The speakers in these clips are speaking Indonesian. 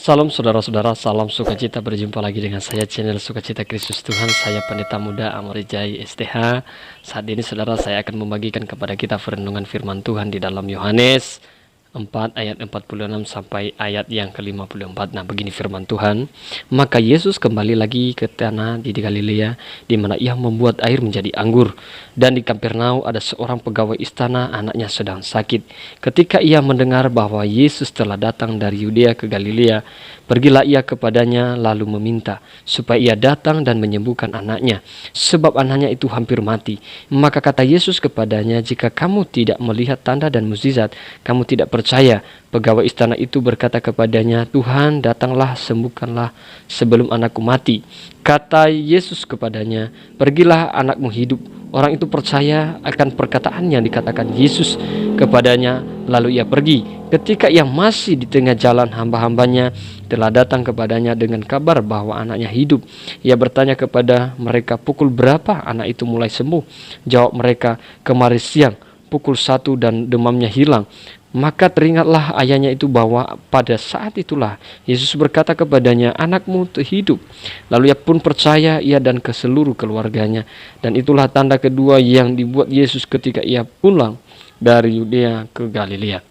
Salam saudara-saudara, salam sukacita, berjumpa lagi dengan saya channel Sukacita Kristus Tuhan. Saya Pendeta Muda Amarijai STH. Saat ini saudara, saya akan membagikan kepada kita perenungan firman Tuhan di dalam Yohanes 4 ayat 46 sampai ayat yang ke-54. Nah, begini firman Tuhan. Maka Yesus kembali lagi ke tanah di Galilea, di mana ia membuat air menjadi anggur. Dan di Kapernaum ada seorang pegawai istana, anaknya sedang sakit. Ketika ia mendengar bahwa Yesus telah datang dari Yudea ke Galilea, pergilah ia kepadanya lalu meminta supaya ia datang dan menyembuhkan anaknya, sebab anaknya itu hampir mati. Maka kata Yesus kepadanya, jika kamu tidak melihat tanda dan mukjizat, kamu tidak percaya. Pegawai istana itu berkata kepadanya, Tuhan, datanglah, sembuhkanlah sebelum anakku mati. Kata Yesus kepadanya, pergilah, anakmu hidup. Orang itu percaya akan perkataan yang dikatakan Yesus kepadanya, lalu ia pergi. Ketika ia masih di tengah jalan, hamba-hambanya telah datang kepadanya dengan kabar bahwa anaknya hidup. Ia bertanya kepada mereka, pukul berapa anak itu mulai sembuh? Jawab mereka, kemarin siang, pukul 1 dan demamnya hilang. Maka teringatlah ayahnya itu bahwa pada saat itulah Yesus berkata kepadanya, anakmu hidup. Lalu ia pun percaya, ia dan ke seluruh keluarganya. Dan itulah tanda kedua yang dibuat Yesus ketika ia pulang dari Yudea ke Galilea.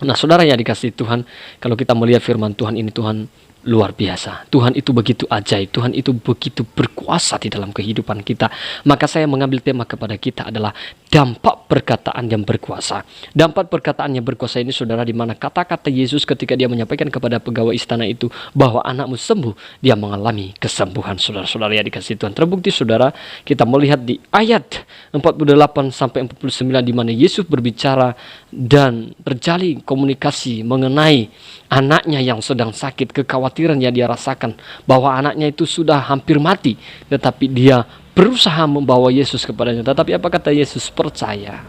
Nah, saudara yang dikasihi Tuhan, kalau kita melihat firman Tuhan ini, Tuhan luar biasa. Tuhan itu begitu ajaib. Tuhan itu begitu berkuasa di dalam kehidupan kita. Maka saya mengambil tema kepada kita adalah dampak perkataan yang berkuasa. Dampak perkataan yang berkuasa ini, saudara, di mana kata-kata Yesus ketika dia menyampaikan kepada pegawai istana itu bahwa anakmu sembuh, dia mengalami kesembuhan. Saudara-saudara yang dikasihi Tuhan, terbukti saudara, kita melihat di ayat 48 sampai 49 di mana Yesus berbicara dan terjalin komunikasi mengenai anaknya yang sedang sakit, kekhawatiran yang dia rasakan bahwa anaknya itu sudah hampir mati, tetapi dia berusaha membawa Yesus kepadanya. Tetapi apa kata Yesus? Percaya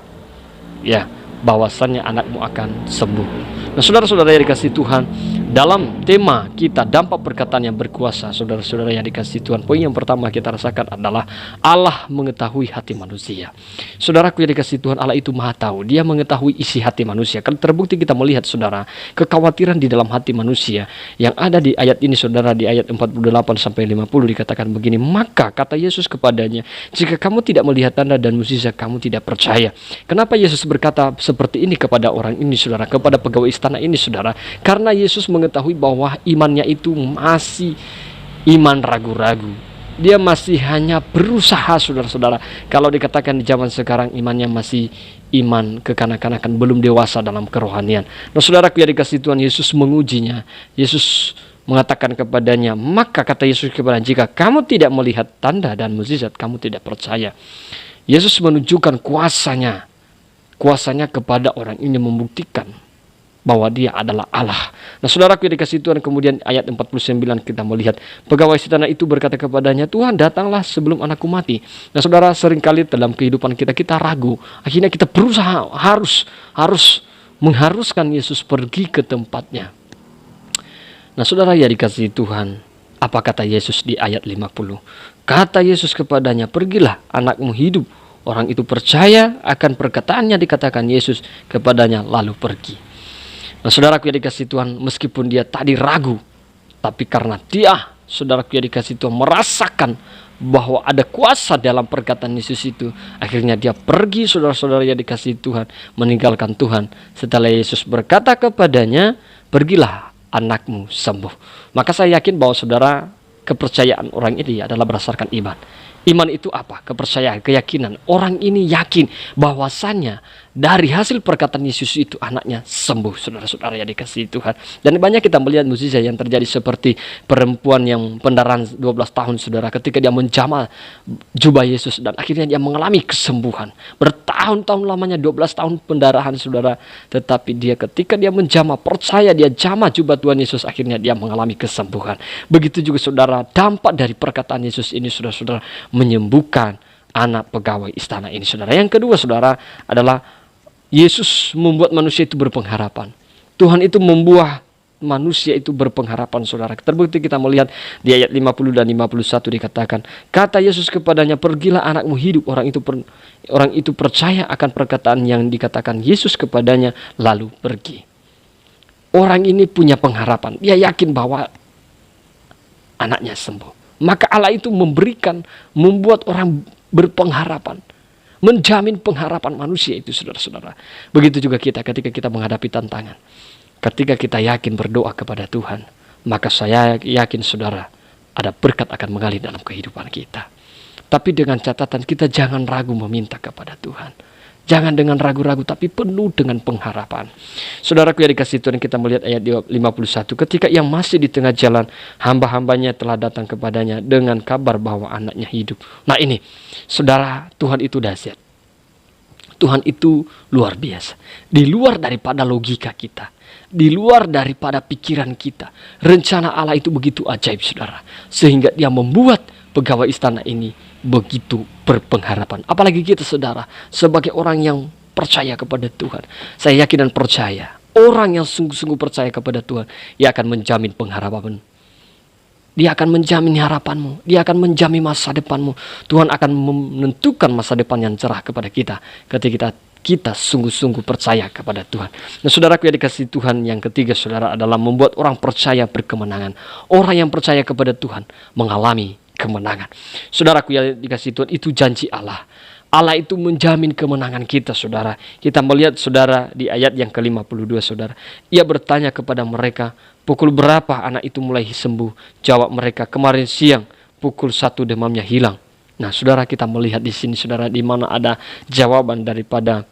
ya bahwasannya anakmu akan sembuh. Nah, saudara-saudara yang dikasihi Tuhan, dalam tema kita dampak perkataan yang berkuasa, saudara-saudara yang dikasihi Tuhan, poin yang pertama kita rasakan adalah Allah mengetahui hati manusia. Saudaraku yang dikasihi Tuhan, Allah itu maha tahu. Dia mengetahui isi hati manusia. Kalau terbukti kita melihat saudara, kekhawatiran di dalam hati manusia yang ada di ayat ini saudara, di ayat 48 sampai 50 dikatakan begini, maka kata Yesus kepadanya, jika kamu tidak melihat tanda dan mukjizat, kamu tidak percaya. Kenapa Yesus berkata seperti ini kepada orang ini saudara, kepada pegawai istana ini saudara? Karena Yesus mengetahui bahwa imannya itu masih iman ragu-ragu. Dia masih hanya berusaha, saudara-saudara. Kalau dikatakan di zaman sekarang imannya masih iman kekanak-kanakan, belum dewasa dalam kerohanian. Nah, saudaraku yang dikasihi Tuhan, Yesus mengujinya. Yesus mengatakan kepadanya, maka kata Yesus kepadanya, jika kamu tidak melihat tanda dan mukjizat, kamu tidak percaya. Yesus menunjukkan kuasanya kepada orang ini, membuktikan bahwa dia adalah Allah. Nah, saudaraku yang dikasihi Tuhan, kemudian ayat 49 kita melihat pegawai istana itu berkata kepadanya, Tuhan, datanglah sebelum anakku mati. Nah, saudara, seringkali dalam kehidupan kita ragu. Akhirnya kita berusaha harus mengharuskan Yesus pergi ke tempatnya. Nah, saudara yang dikasihi Tuhan, apa kata Yesus di ayat 50? Kata Yesus kepadanya, pergilah, anakmu hidup. Orang itu percaya akan perkataan yang dikatakan Yesus kepadanya, lalu pergi. Nah, saudaraku yang dikasihi Tuhan, meskipun dia tadi ragu, tapi karena dia, saudaraku yang dikasihi Tuhan, merasakan bahwa ada kuasa dalam perkataan Yesus itu, akhirnya dia pergi, saudara-saudara yang dikasihi Tuhan, meninggalkan Tuhan. Setelah Yesus berkata kepadanya, pergilah, anakmu sembuh. Maka saya yakin bahwa saudara, kepercayaan orang ini adalah berdasarkan iman. Iman itu apa? Kepercayaan, keyakinan. Orang ini yakin bahwasannya dari hasil perkataan Yesus itu anaknya sembuh, saudara-saudara yang dikasihi Tuhan. Dan banyak kita melihat mukjizat yang terjadi, seperti perempuan yang pendarahan 12 tahun saudara, ketika dia menjamah jubah Yesus dan akhirnya dia mengalami kesembuhan. Bertahun-tahun lamanya, 12 tahun pendarahan saudara, tetapi dia ketika dia menjamah, percaya dia jamah jubah Tuhan Yesus, akhirnya dia mengalami kesembuhan. Begitu juga saudara, dampak dari perkataan Yesus ini saudara-saudara menyembuhkan anak pegawai istana ini saudara. Yang kedua saudara adalah Yesus membuat manusia itu berpengharapan. Tuhan itu membuat manusia itu berpengharapan saudara. Terbukti kita melihat di ayat 50 dan 51 dikatakan, kata Yesus kepadanya, pergilah, anakmu hidup. Orang itu percaya akan perkataan yang dikatakan Yesus kepadanya, lalu pergi. orang ini punya pengharapan. Dia yakin bahwa anaknya sembuh. Maka Allah itu membuat orang berpengharapan. Menjamin pengharapan manusia itu, saudara-saudara. Begitu juga kita ketika kita menghadapi tantangan. Ketika kita yakin berdoa kepada Tuhan, maka saya yakin saudara, ada berkat akan mengalir dalam kehidupan kita. Tapi dengan catatan kita jangan ragu meminta kepada Tuhan. Jangan dengan ragu-ragu, tapi penuh dengan pengharapan. Saudaraku yang dikasihi Tuhan, kita melihat ayat 51. Ketika ia masih di tengah jalan, hamba-hambanya telah datang kepadanya dengan kabar bahwa anaknya hidup. Nah ini, saudara, Tuhan itu dahsyat. Tuhan itu luar biasa. Di luar daripada logika kita. Di luar daripada pikiran kita. Rencana Allah itu begitu ajaib, saudara. Sehingga dia membuat pegawai istana ini begitu berpengharapan. Apalagi kita, saudara, sebagai orang yang percaya kepada Tuhan. Saya yakin dan percaya, orang yang sungguh-sungguh percaya kepada Tuhan, ia akan menjamin pengharapan. Dia akan menjamin harapanmu. Dia akan menjamin masa depanmu. Tuhan akan menentukan masa depan yang cerah kepada kita ketika kita sungguh-sungguh percaya kepada Tuhan. Nah, saudaraku yang dikasihi Tuhan, yang ketiga, saudara, adalah membuat orang percaya berkemenangan. Orang yang percaya kepada Tuhan mengalami kemenangan. Saudaraku yang dikasihi Tuhan, itu janji Allah. Allah itu menjamin kemenangan kita, saudara. Kita melihat, saudara, di ayat yang ke-52, saudara. Ia bertanya kepada mereka, pukul berapa anak itu mulai sembuh? Jawab mereka, kemarin siang pukul 1 demamnya hilang. Nah, saudara, kita melihat di sini, saudara, di mana ada jawaban daripada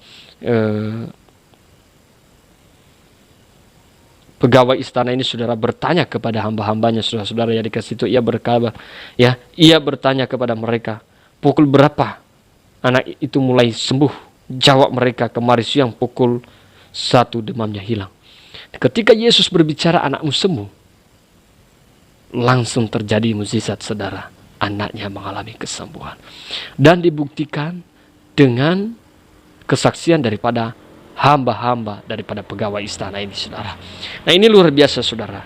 pegawai istana ini, saudara, bertanya kepada hamba-hambanya, saudara-saudara yang dikasihi itu, ia berkata, ya, ia bertanya kepada mereka, pukul berapa anak itu mulai sembuh? Jawab mereka, kemarin siang pukul 1 demamnya hilang. Ketika Yesus berbicara anakmu sembuh, langsung terjadi mukjizat, saudara. Anaknya mengalami kesembuhan. Dan dibuktikan dengan kesaksian daripada hamba-hamba daripada pegawai istana ini, saudara. Nah, ini luar biasa, saudara.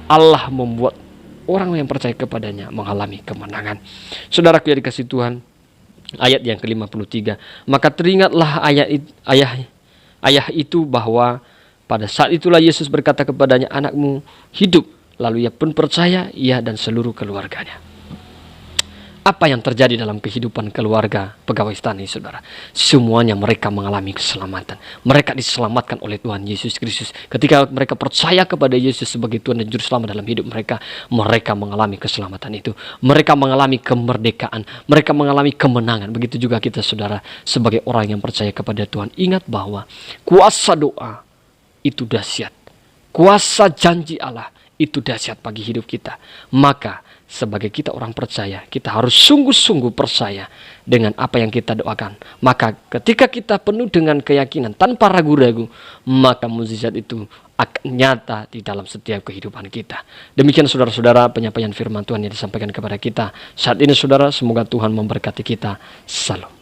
Allah membuat orang yang percaya kepadanya mengalami kemenangan. Saudaraku yang dikasihi Tuhan, ayat yang ke-53. Maka teringatlah ayah itu bahwa pada saat itulah Yesus berkata kepadanya, anakmu hidup. Lalu ia pun percaya, ia dan seluruh keluarganya. Apa yang terjadi dalam kehidupan keluarga pegawai istana ini, saudara? Semuanya mereka mengalami keselamatan. Mereka diselamatkan oleh Tuhan Yesus Kristus. Ketika mereka percaya kepada Yesus sebagai Tuhan dan Juru Selamat dalam hidup mereka, mereka mengalami keselamatan itu. Mereka mengalami kemerdekaan. Mereka mengalami kemenangan. Begitu juga kita, saudara, sebagai orang yang percaya kepada Tuhan. Ingat bahwa kuasa doa itu dahsyat. Kuasa janji Allah itu dahsyat bagi hidup kita. Maka sebagai kita orang percaya, kita harus sungguh-sungguh percaya dengan apa yang kita doakan. Maka ketika kita penuh dengan keyakinan tanpa ragu-ragu, maka mukjizat itu akan nyata di dalam setiap kehidupan kita. Demikian, saudara-saudara, penyampaian firman Tuhan yang disampaikan kepada kita saat ini, saudara. Semoga Tuhan memberkati kita. Salam.